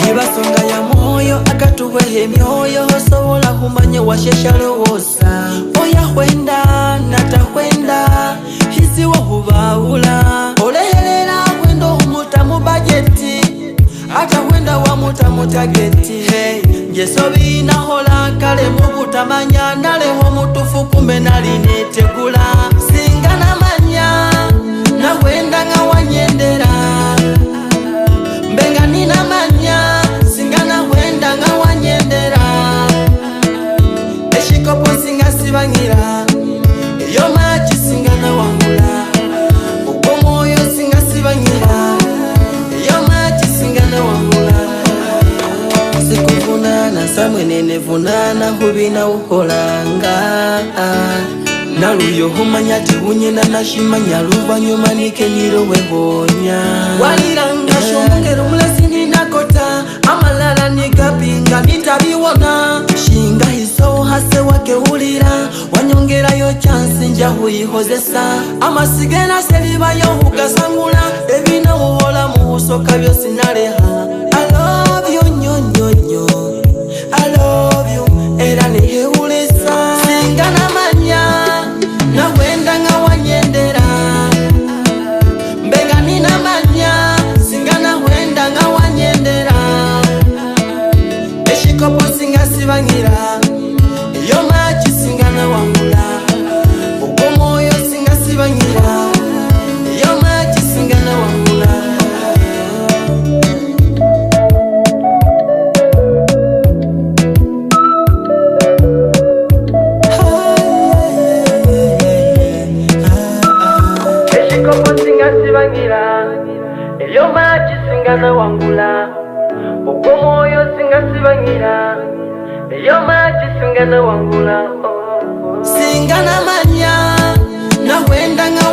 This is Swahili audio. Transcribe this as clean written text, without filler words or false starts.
Yibasonga ya moyo akatuwehe myoyo sobola humanye washeshalowosa oya hwenda natahwenda hisiwo hubawula olehelela kwendo humuta mu bajeti ata hwenda wamuta mu tageti njesobi nahola kale mu butamanya naleho mutufu kumbe nalinetegula singa namanya na hwenda nga wanyendera mbenga nina manya singana hwenda nga wanyendera eshikopo singa sibangira eyo machi singana wangula ukomoyo singa sibangira eyo machi singana wangula sikuvunana samwenene vunana hubina uholanga naluyo humanya tibunyena nashimanya luvanyuma nikeniro webonya waliranga shongero mulesini nakota amalala nigapinga nitabiwona shinga hiso hase wake ulira wanyongera yo chance nja huyihozesa amasigena seliba yo hukasangula ebina uhola muhusoka byo sinaleha I love you nyonyonyo I love you era nihehulisa singana manya na hwenda nga wanyendera mbenga nina manya singana hwenda nga wanyendera eshikopo singa sibangira iyo machi singana wangula ukomoyo singa sibangira iyo machi singana wangula eyo machi singana wangula ukomoyo singa sibangira eyo machi singana wangula singana manya na hwenda nga